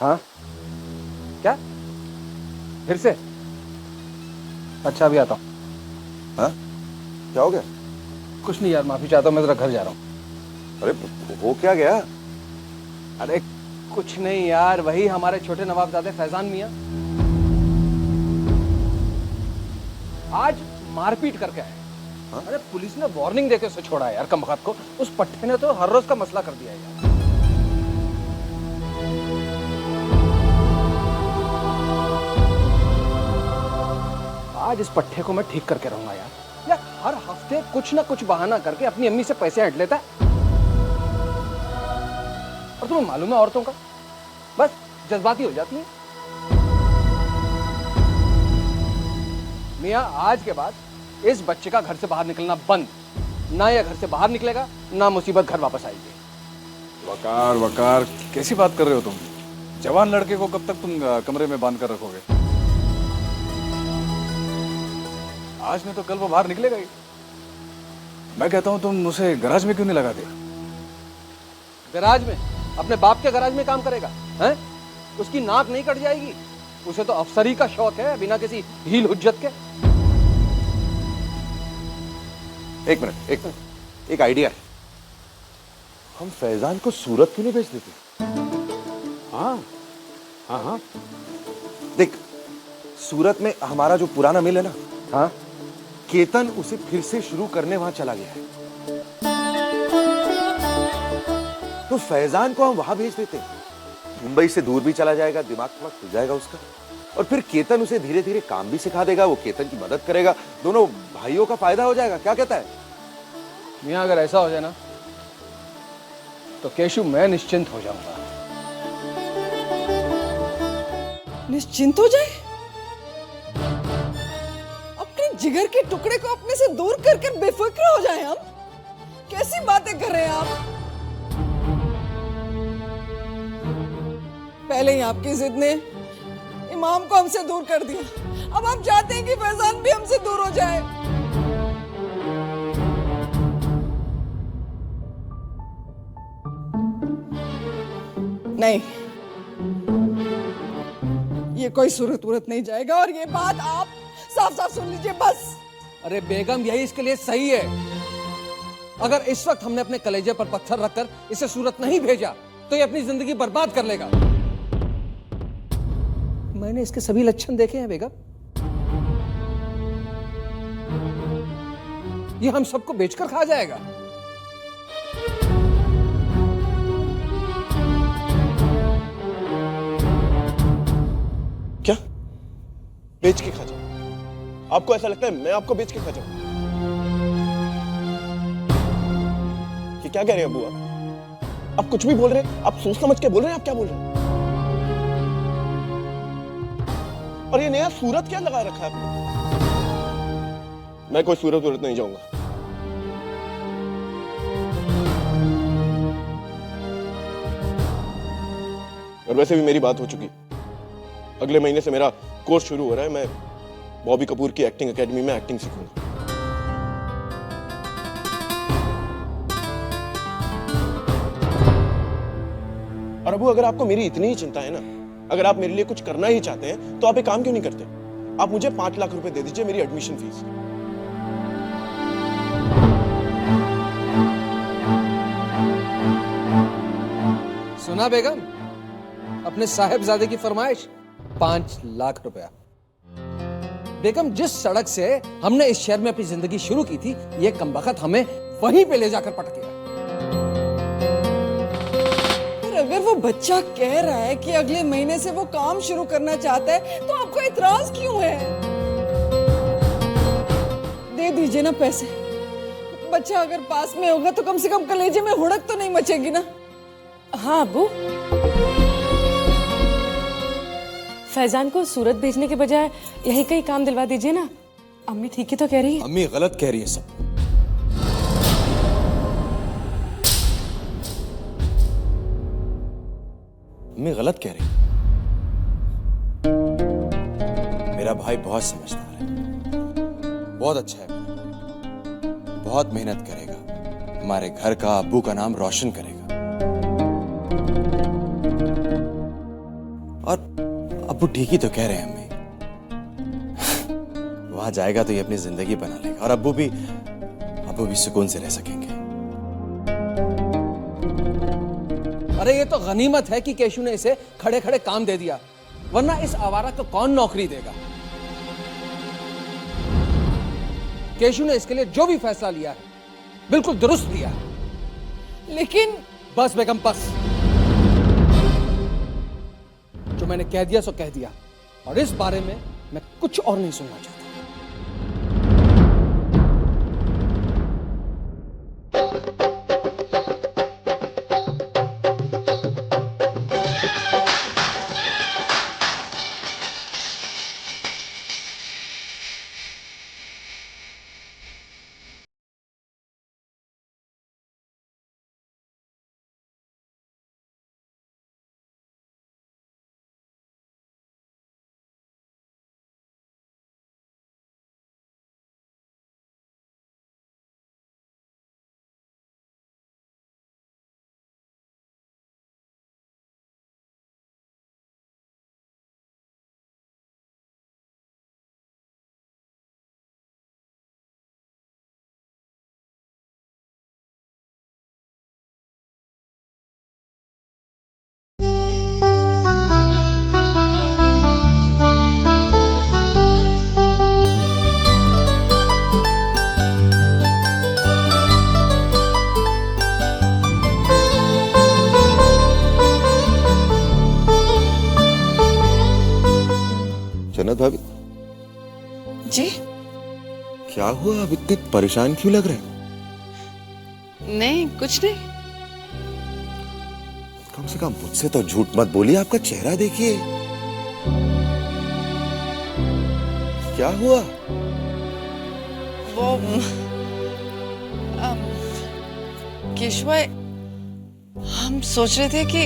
हाँ क्या? फिर से? अच्छा अभी आता हूँ। हाँ क्या हो गया? कुछ नहीं यार, माफी चाहता हूँ, मैं जरा घर जा रहा हूँ। अरे हो क्या गया? अरे कुछ नहीं यार, वही हमारे छोटे नवाबजादे फैजान मियाँ आज मारपीट करके आए। हाँ? अरे पुलिस ने वार्निंग देके उसे छोड़ा है यार, कमबख्त को। उस पट्टे ने तो हर रोज का मसला कर दिया है यार। आज इस पट्टे को मैं ठीक करके रहूंगा यार। यार हर हफ्ते कुछ ना कुछ बहाना करके अपनी अम्मी से पैसे हट लेता है। और तुम्हें मालूम है औरतों का बस जज्बाती हो जाती है। मियां आज के बाद इस बच्चे का घर से बाहर निकलना बंद। ना ये घर से बाहर निकलेगा, ना मुसीबत घर वापस आएगी। वकार वकार कैसी बात कर रहे हो तुम? जवान लड़के को कब तक तुम कमरे में बांध कर रखोगे? आज नहीं तो कल वो बाहर निकलेगा ही। मैं कहता हूं तुम उसे गैराज में क्यों नहीं लगाते? गैराज में? अपने बाप के गैराज में काम करेगा हैं? उसकी नाक नहीं कट जाएगी? उसे तो अफसरी का शौक है बिना किसी हील हुज्जत के। एक मिनट, एक आइडिया है। हम फैजान को सूरत क्यों नहीं भेज देते? हाँ हाँ हाँ देख, सूरत में हमारा जो पुराना मिल है ना, हाँ केतन उसे फिर से शुरू करने वहां चला गया है। तो फैजान को हम वहां भेज देते हैं। मुंबई से दूर भी चला जाएगा, दिमाग थोड़ा खुल जाएगा उसका। और फिर केतन उसे धीरे धीरे काम भी सिखा देगा, वो केतन की मदद करेगा, दोनों भाइयों का फायदा हो जाएगा। क्या कहता है? मियां अगर ऐसा हो जाए ना तो केशु मैं निश्चिंत हो जाऊंगा। निश्चिंत हो जाए? अपने जिगर के टुकड़े को अपने से दूर करके बेफिक्र हो जाए हम? कैसी बातें कर रहे हैं आप? पहले ही आपकी जिद ने इमाम को हमसे दूर कर दिया, अब आप चाहते हैं कि फैजान भी हमसे दूर हो जाए। नहीं, ये कोई सूरत नहीं जाएगा। और ये बात आप साफ साफ सुन लीजिए बस। अरे बेगम, यही इसके लिए सही है। अगर इस वक्त हमने अपने कलेजे पर पत्थर रखकर इसे सूरत नहीं भेजा तो ये अपनी जिंदगी बर्बाद कर लेगा। मैंने इसके सभी लक्षण देखे हैं बेगम। ये हम सबको बेचकर खा जाएगा। क्या बेच के खा जाऊं? आपको ऐसा लगता है मैं आपको बेच के खा जाऊं? ये क्या कह रहे हैं अबू आप कुछ भी बोल रहे हैं? आप सोच समझ के बोल रहे हैं? आप क्या बोल रहे हैं? और ये नया सूरत क्या लगा रखा है आपने? मैं कोई सूरत नहीं जाऊंगा। और वैसे भी मेरी बात हो चुकी। अगले महीने से मेरा कोर्स शुरू हो रहा है। मैं बॉबी कपूर की एक्टिंग एकेडमी में एक्टिंग सीखूंगा। और अबू, अगर आपको मेरी इतनी ही चिंता है ना, अगर आप मेरे लिए कुछ करना ही चाहते हैं, तो आप एक काम क्यों नहीं करते? आप मुझे 5 लाख रुपए दे दीजिए, मेरी एडमिशन फीस। सुना बेगम, अपने साहिबजादे की फरमाइश 5 लाख रुपया। बेगम, जिस सड़क से हमने इस शहर में अपनी जिंदगी शुरू की थी, ये कमबख्त हमें वहीं पे ले जाकर पटकेगा। अगर वो बच्चा कह रहा है कि अगले महीने से वो काम शुरू करना चाहता है, तो आपको इतराज क्यों है? दे दीजिए ना पैसे। बच्चा अगर पास में होगा तो कम से कम कलेजे में हुड़क तो नहीं मचेगी ना। हाँ अब्बू, फैजान को सूरत भेजने के बजाय यही कहीं काम दिलवा दीजिए ना। अम्मी ठीक ही तो कह रही है। अम्मी गलत कह रही है सब। अम्मी गलत कह रही है। मेरा भाई बहुत समझदार है, बहुत अच्छा है, बहुत मेहनत करेगा, हमारे घर का, अब्बू का नाम रोशन करेगा। अब्बू ठीक ही तो कह रहे हैं अम्मी। वहां जाएगा तो ये अपनी जिंदगी बना लेगा और अब्बू भी सुकून से रह सकेंगे। अरे ये तो गनीमत है कि केशु ने इसे खड़े खड़े काम दे दिया, वरना इस आवारा को कौन नौकरी देगा। केशु ने इसके लिए जो भी फैसला लिया है बिल्कुल दुरुस्त लिया है। लेकिन बस बेगम बस, जो मैंने कह दिया सो कह दिया, और इस बारे में मैं कुछ और नहीं सुनना चाहता। जन्नत भाभी, जी क्या हुआ? अब इतने परेशान क्यों लग रहे हैं? नहीं, कुछ नहीं। कम से कम मुझसे तो झूठ मत बोलिए, आपका चेहरा देखिए। क्या हुआ? वो केशव भाई, हम सोच रहे थे कि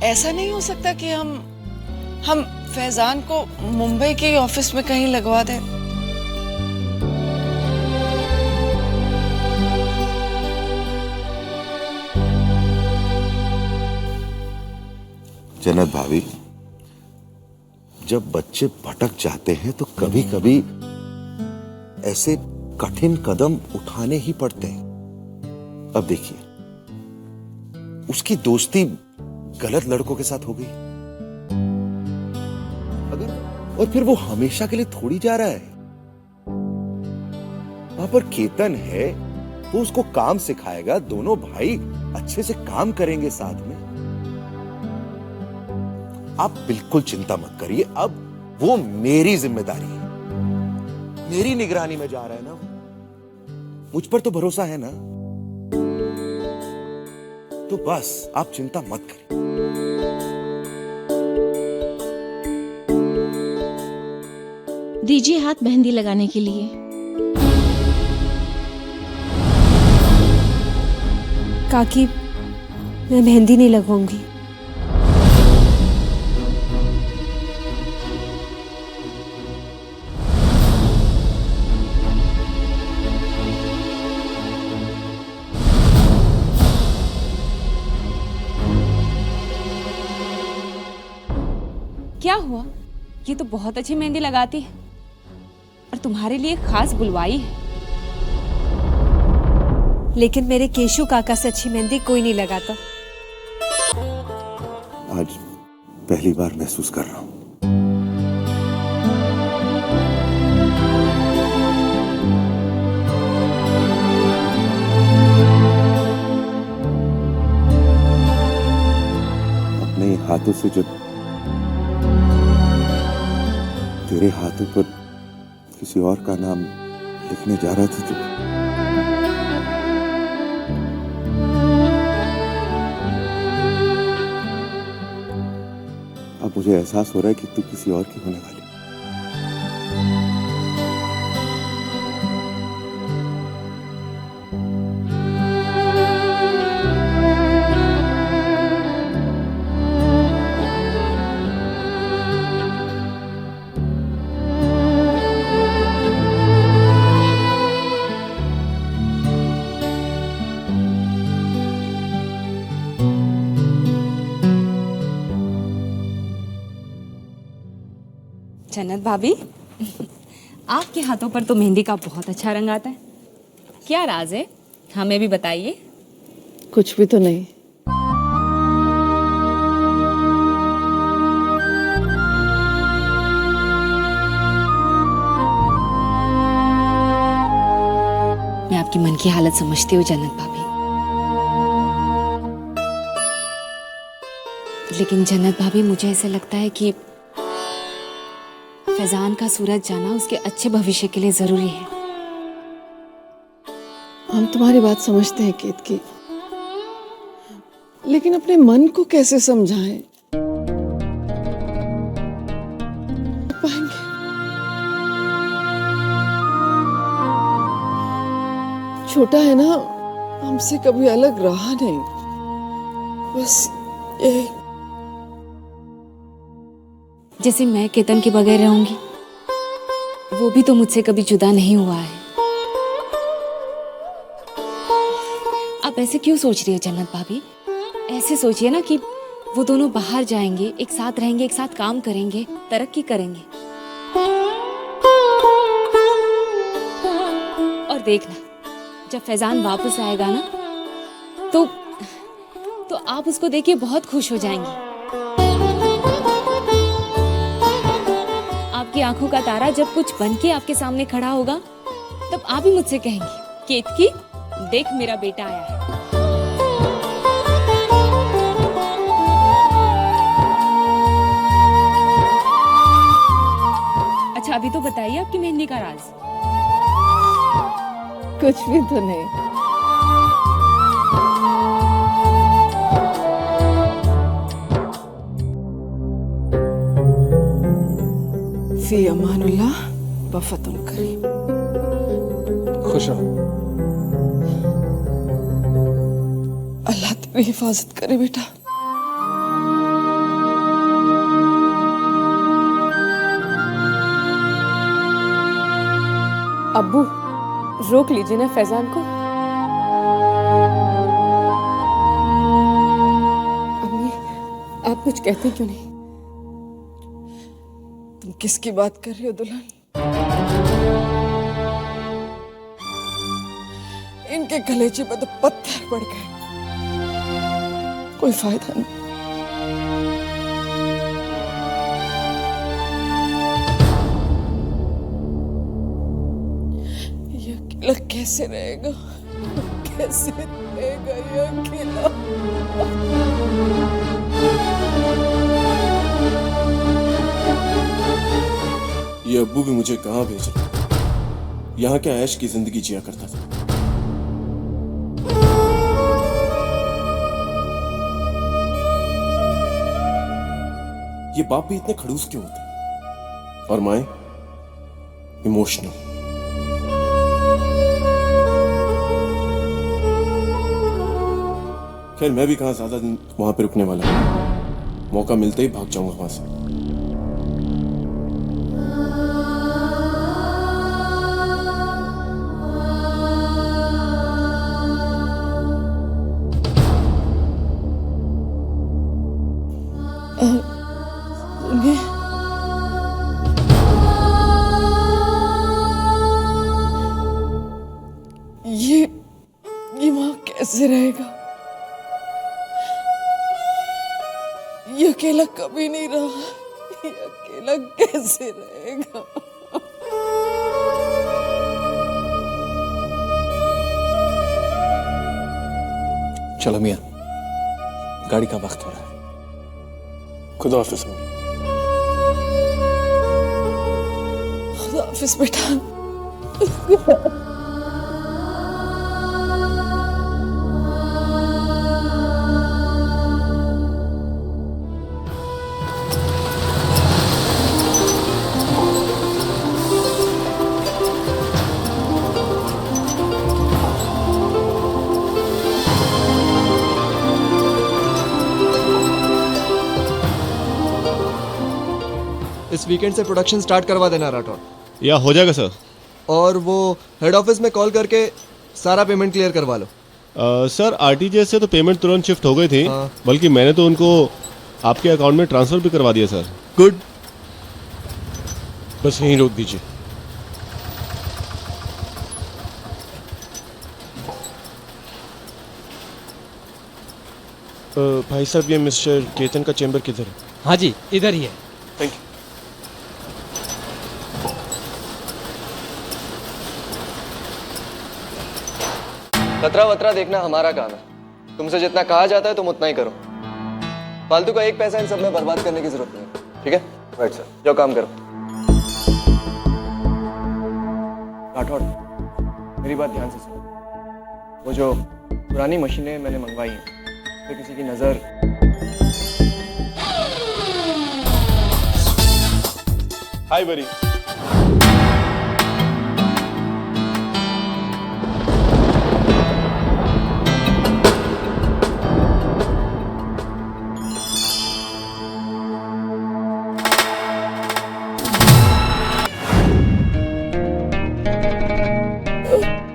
ऐसा नहीं हो सकता कि हम फैजान को मुंबई के ऑफिस में कहीं लगवा दें। जन्नत भाभी, जब बच्चे भटक जाते हैं तो कभी कभी ऐसे कठिन कदम उठाने ही पड़ते हैं। अब देखिए, उसकी दोस्ती गलत लड़कों के साथ हो गई, अगर और फिर वो हमेशा के लिए थोड़ी जा रहा है। वहां पर केतन है, वो उसको काम सिखाएगा, दोनों भाई अच्छे से काम करेंगे साथ में। आप बिल्कुल चिंता मत करिए, अब वो मेरी जिम्मेदारी है, मेरी निगरानी में जा रहा है ना, मुझ पर तो भरोसा है ना, तो बस आप चिंता मत करिए। दीजिए हाथ मेहंदी लगाने के लिए। काकी, मैं मेहंदी नहीं लगवाऊंगी। क्या हुआ? ये तो बहुत अच्छी मेहंदी लगाती है और तुम्हारे लिए खास बुलवाई है। लेकिन मेरे केशु काका से अच्छी मेहंदी कोई नहीं लगाता। आज पहली बार महसूस कर रहा हूं। अपने हाथों से जब तेरे हाथों पर किसी और का नाम लिखने जा रहा था तो अब मुझे एहसास हो रहा है कि तू किसी और की होने वाली। जन्नत भाभी, आपके हाथों पर तो मेहंदी का बहुत अच्छा रंग आता है। क्या राज है, हमें भी बताइए। कुछ भी तो नहीं। मैं आपकी मन की हालत समझती हूँ जन्नत भाभी, लेकिन जन्नत भाभी मुझे ऐसा लगता है कि फैजान का सूरत जाना उसके अच्छे भविष्य के लिए जरूरी है। हम तुम्हारी बात समझते हैं केतकी, लेकिन अपने मन को कैसे समझाएं? पाएंगे। छोटा है ना, हमसे कभी अलग रहा नहीं। बस ये जैसे मैं केतन के बगैर रहूंगी, वो भी तो मुझसे कभी जुदा नहीं हुआ है। आप ऐसे क्यों सोच रही हो जन्नत भाभी? ऐसे सोचिए ना कि वो दोनों बाहर जाएंगे, एक साथ रहेंगे, एक साथ काम करेंगे, तरक्की करेंगे। और देखना, जब फैजान वापस आएगा ना, तो आप उसको देखिए बहुत खुश हो जाएंगी। आपकी आंखों का तारा जब कुछ बन के आपके सामने खड़ा होगा, तब आप भी मुझसे कहेंगी, केतकी देख मेरा बेटा आया है। अच्छा, अभी तो बताइए आपकी मेहंदी का राज। कुछ भी तो नहीं। फी अमानुल्लाह वफ़तुल करीम। खुश रहो। अल्लाह तेरी हिफाजत करे बेटा। अब्बू, रोक लीजिए ना फैजान को। अम्मी, आप कुछ कहते क्यों नहीं? तुम किसकी बात कर रही हो दुल्हन? इनके गलेचे पे तो पत्थर पड़ गए। कोई फायदा नहीं। ये अकेला कैसे रहेगा? कैसे रहेगा ये अकेला? ये अब्बू भी मुझे कहाँ भेज रहे? यहाँ क्या ऐश की जिंदगी जिया करता था। ये बाप भी इतने खड़ूस क्यों होते? और माए इमोशनल। खैर, मैं भी कहाँ ज्यादा दिन वहां पे रुकने वाला हूं। मौका मिलते ही भाग जाऊंगा वहां से। ये वहां कैसे रहेगा? ये अकेला कभी नहीं रहा। ये अकेला कैसे रहेगा? चलो मियाँ, गाड़ी का वक्त हो रहा है। खुदा हाफिज। खुदा हाफिज बेटा। इस वीकेंड से प्रोडक्शन स्टार्ट करवा देना राठौर। या हो जाएगा सर। और वो हेड ऑफिस में कॉल करके सारा पेमेंट क्लियर करवा लो। सर आरटीजीएस से तो पेमेंट तुरंत शिफ्ट हो गई थी। हाँ। बल्कि मैंने तो उनको आपके अकाउंट में ट्रांसफर भी करवा दिया सर। गुड। बस यहीं रोक दीजिए। भाई साहब, ये मिस्टर केतन का चेंबर किधर है? हाँ जी, इधर ही है। Thank you. खतरा वतरा देखना हमारा काम है। तुमसे जितना कहा जाता है तुम उतना ही करो। फालतू का एक पैसा इन सब में बर्बाद करने की जरूरत नहीं है, ठीक है? Right sir. जाओ काम करो। राठौड़, मेरी बात ध्यान से सुनो। वो जो पुरानी मशीनें मैंने मंगवाई हैं, तो किसी की नजर हाय बरी।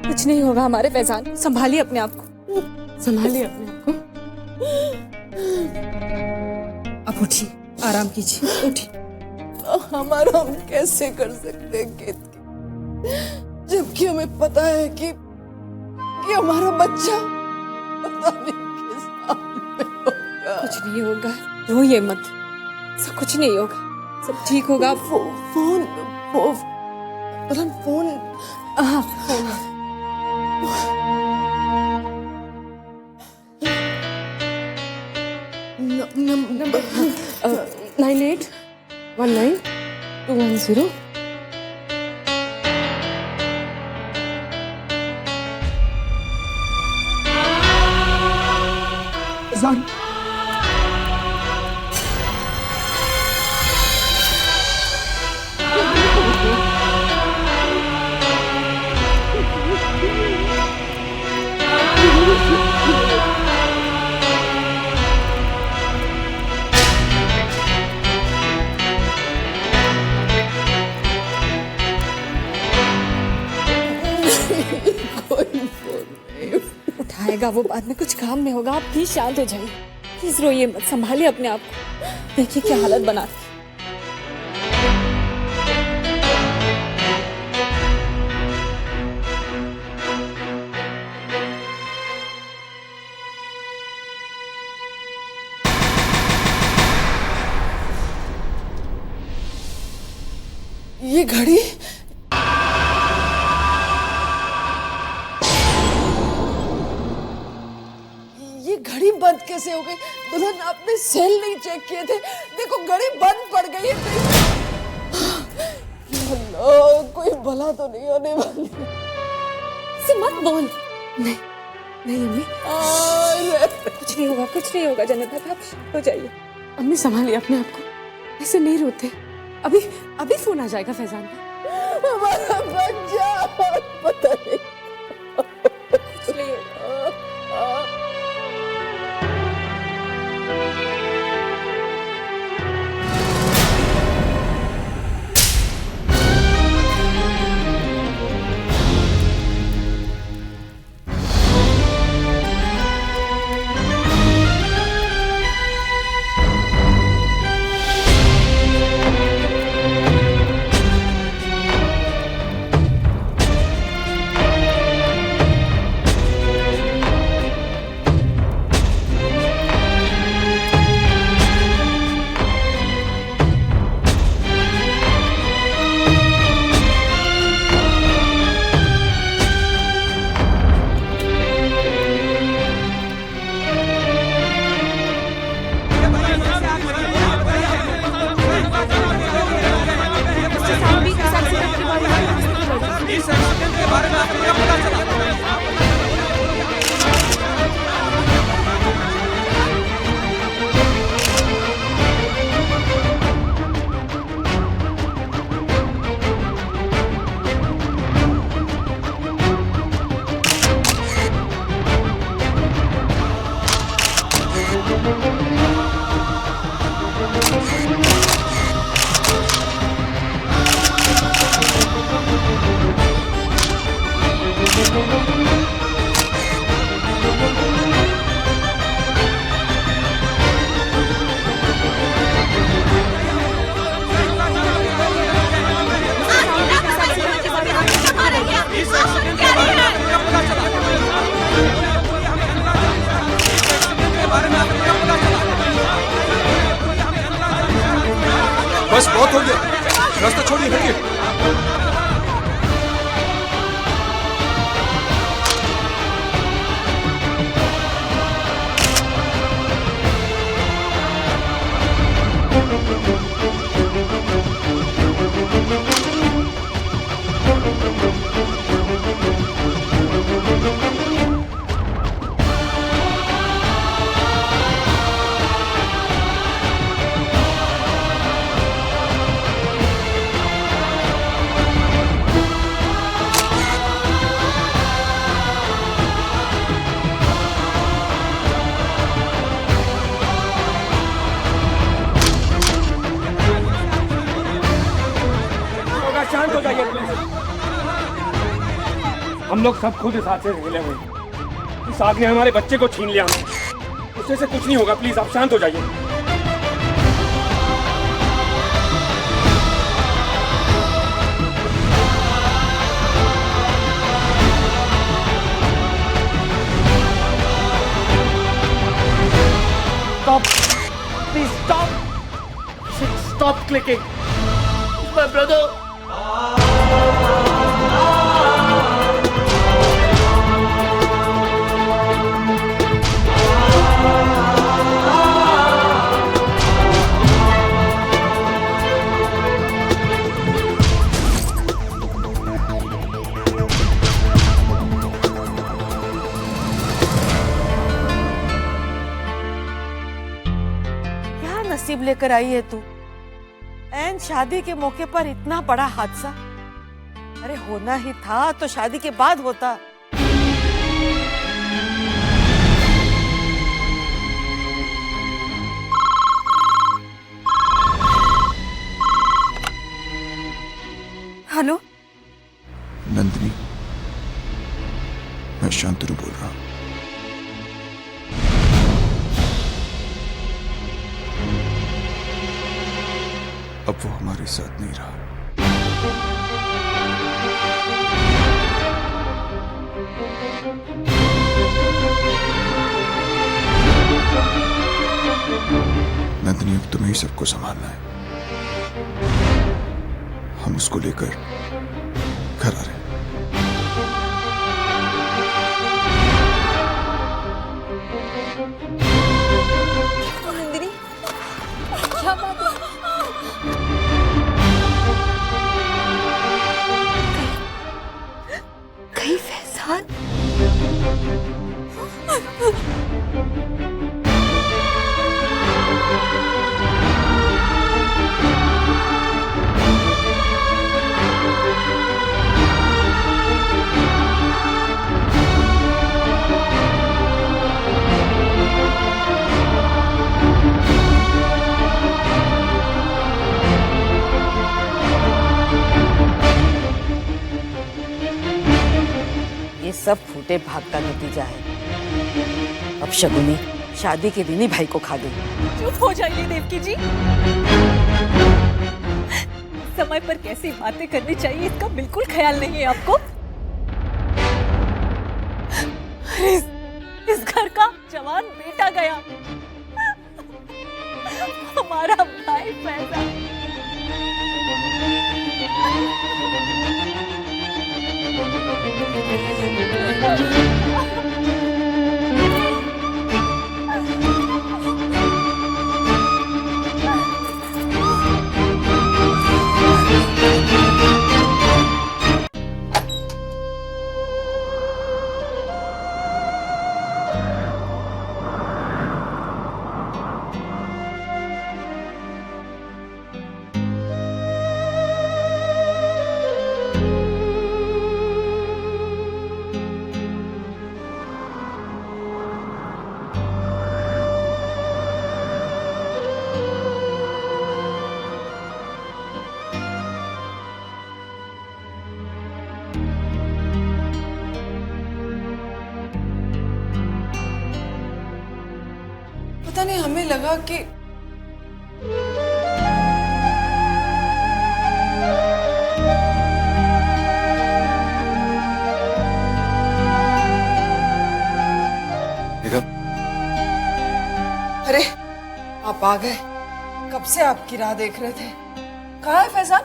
कुछ नहीं होगा हमारे फैजान, संभालिए अपने आप को। संभालिए अपने आप को। अब उठिए, आराम कीजिए, उठिए। हमारा हम कैसे कर सकते हैं केत, जबकि हमें पता है कि हमारा बच्चा पता नहीं किस हाल में होगा। कुछ नहीं होगा, रोइए मत, सब कुछ नहीं होगा, सब ठीक होगा। फोन हाँ, 9819210210। उठाएगा वो, बाद में कुछ काम में होगा। आप प्लीज शांत हो जाइए, प्लीज रोइए मत, संभालिए अपने आप को। देखिए क्या हालत बना रखी। ये घड़ी बंद कैसे हो गई? दुल्हन, आपने सेल नहीं चेक किए थे? देखो घड़ी बंद पड़ गई है। अल्लाह, कोई भला तो नहीं होने वाली। से मत बोल। नहीं नहीं अम्मी, कुछ नहीं होगा, कुछ नहीं होगा। जन्नत भाई, आप शांत हो जाइए। अम्मी संभालिए अपने आप को, ऐसे नहीं रोते। अभी अभी फोन आ जाएगा फैजान का। हमारा बच्चा पता नहीं कुछ नहीं होगा। हम लोग सब खुद इस हादसे से हिले हुए हैं। इस आग ने हमारे बच्चे को छीन लिया हमें। उससे से कुछ नहीं होगा, प्लीज आप शांत हो जाइए। Stop! Please stop! Stop clicking! It's my brother! नसीब लेकर आई है तू। ऐन शादी के मौके पर इतना बड़ा हादसा। अरे होना ही था तो शादी के बाद होता। हेलो नंदिनी, मैं शांतनु बोल रहा हूं। अब वो हमारे साथ नहीं रहा। नंदिनी, अब तुम्हें ही सबको संभालना है। हम उसको लेकर घर आ रहे हैं। नंदिनी, क्या बात है? कहीं फैजान? ये सब फूटे भाग का नतीजा है। अब शगुनी शादी के दिन ही भाई को खा गई। चुप हो जाइए देवकी जी। समय पर कैसी बातें करनी चाहिए इसका बिल्कुल ख्याल नहीं है आपको। इस घर का जवान बेटा गया, हमारा भाई फैजान। पता नहीं, हमें लगा कि अरे आप आ गए। कब से आपकी राह देख रहे थे। कहाँ है फैजान?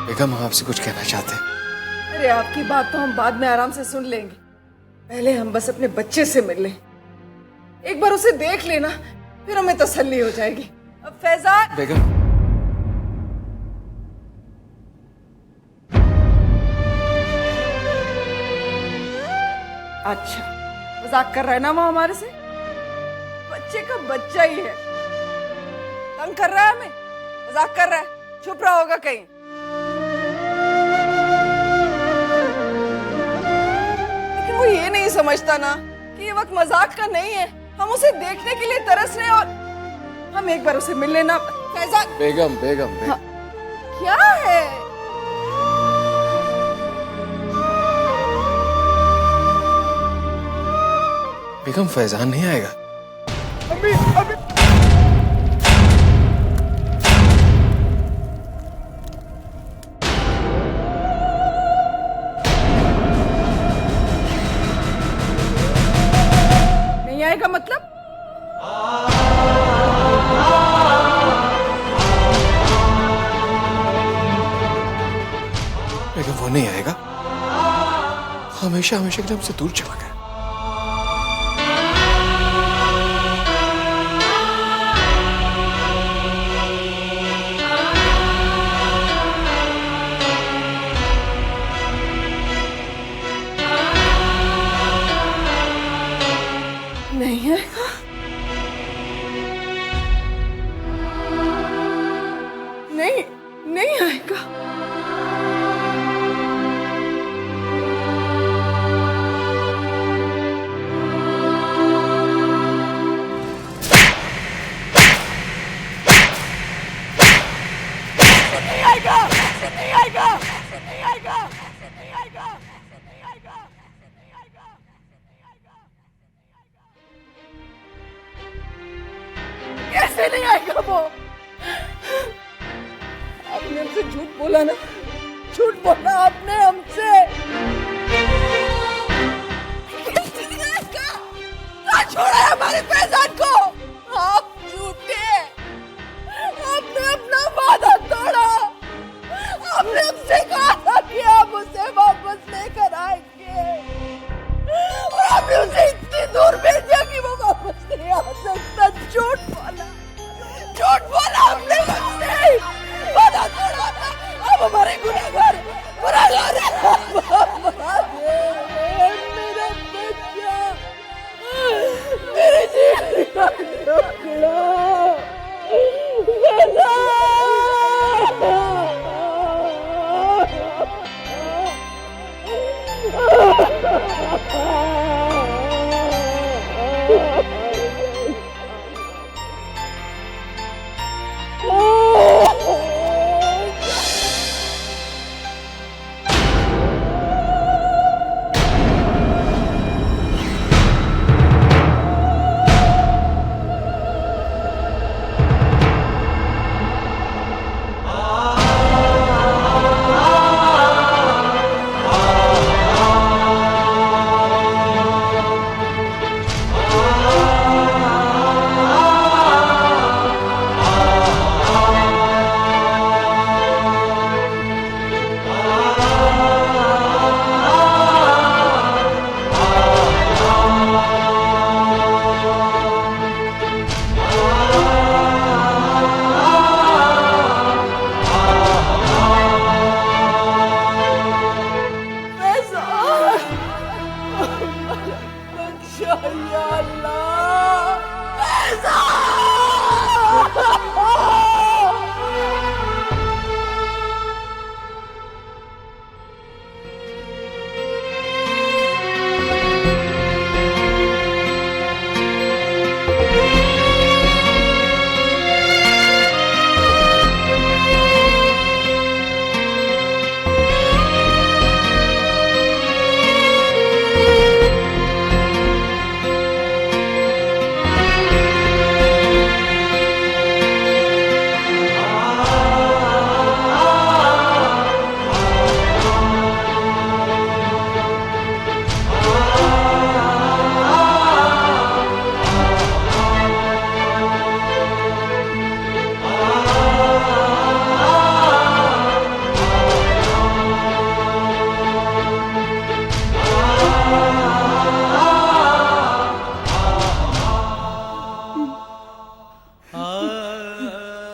बेगम, हम आपसे कुछ कहना चाहते हैं। अरे आपकी बात तो हम बाद में आराम से सुन लेंगे। पहले हम बस अपने बच्चे से मिल लें। एक बार उसे देख लेना, फिर हमें तसल्ली हो जाएगी। अब फैजान। बेगम, अच्छा, मजाक कर रहा है ना वो हमारे से? बच्चे का बच्चा ही है। तंग कर रहा है हमें, मजाक कर रहा है। छुप रहा होगा कहीं। लेकिन वो ये नहीं समझता ना कि वक्त मजाक का नहीं है। हम उसे देखने के लिए तरस रहे और हम एक बार उसे मिल लेना। फैजान। बेगम बेगम हाँ, क्या है? बेगम फैजान नहीं आएगा। अभी अभी नहीं आएगा मतलब? बेगम वो नहीं आएगा, हमेशा हमेशा के लिए हमसे दूर चला गया। नहीं आएगा। नहीं, नहीं आएगा। नहीं आएगा, नहीं आएगा, नहीं आएगा, नहीं आएगा, नहीं आएगा, नहीं आएगा, नहीं आएगा। कैसे नहीं आएगा वो? आपने हमसे झूठ बोला ना, झूठ बोला आपने हमसे। कैसे नहीं आएगा? कहाँ छोड़ा है हमारे फैजान को? आप झूठे, आपने अपना वादा तोड़ा। आपने हमसे कहा था कि आप उसे वापस लेकर आएंगे और आपने उसे इतनी दूर भेज दिया कि वो वापस नहीं आ सकता। झूठ बोला, झूठ बोला हमने मुझसे, वादा तोड़ा ना। अब हमारे गुनहगार गुनहगार मेरा बच्चा, मेरे जीवन का टुकड़ा।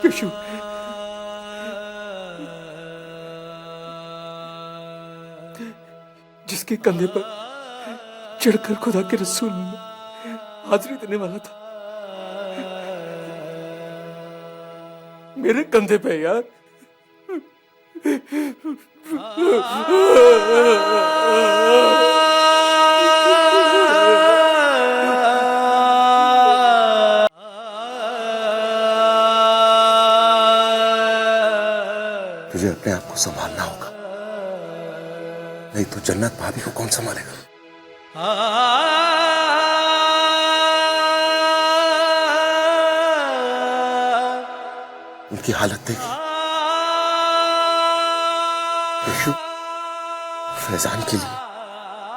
केशु, जिसके कंधे पर चढ़कर खुदा के रसूल हाजिरी देने वाला था, मेरे कंधे पे यार। अपने आप को संभालना होगा, नहीं तो जन्नत भाभी को कौन संभालेगा? उनकी हालत देखी। यशु, फैजान के लिए,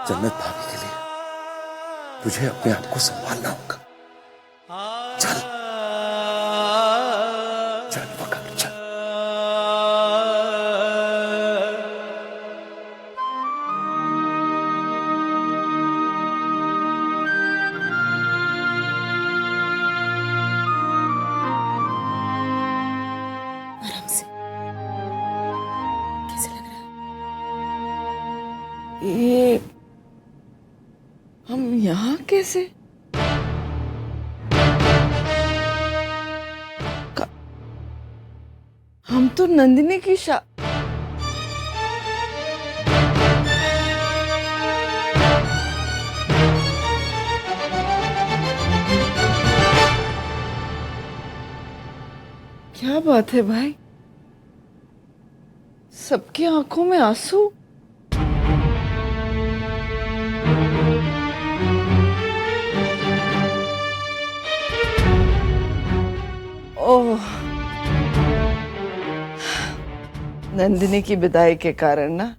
जन्नत भाभी के लिए तुझे अपने आप को संभालना होगा। चल चल वक्त चल। आराम से। कैसे लग रहा है? ये हम यहाँ कैसे? हम तो नंदिनी की क्या बात है भाई? सबकी आंखों में आंसू। ओह, नंदिनी की विदाई के कारण ना।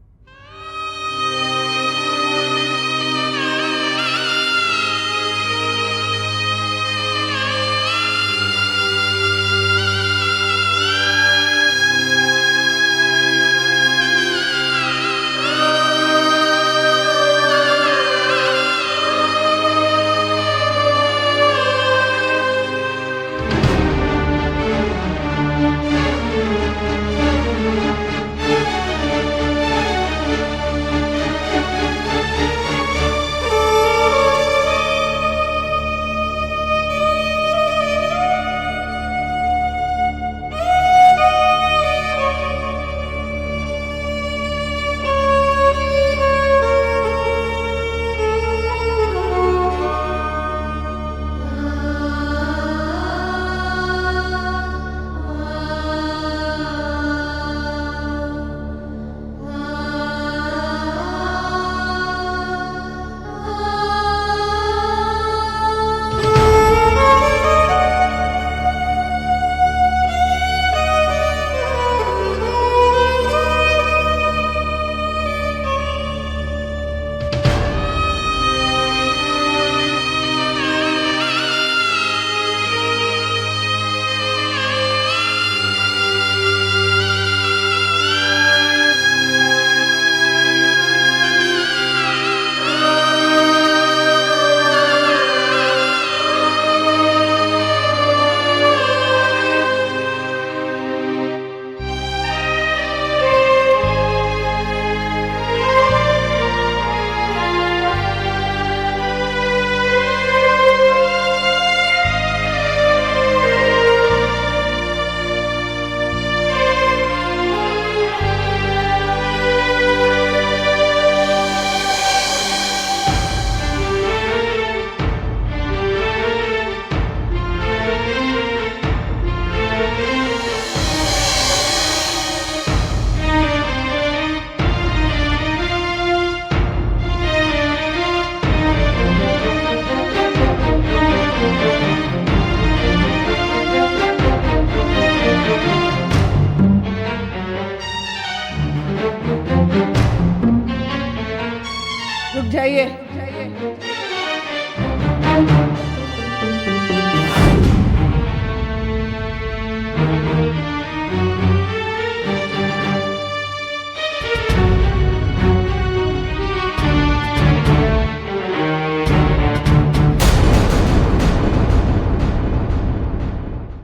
रुक जाइए।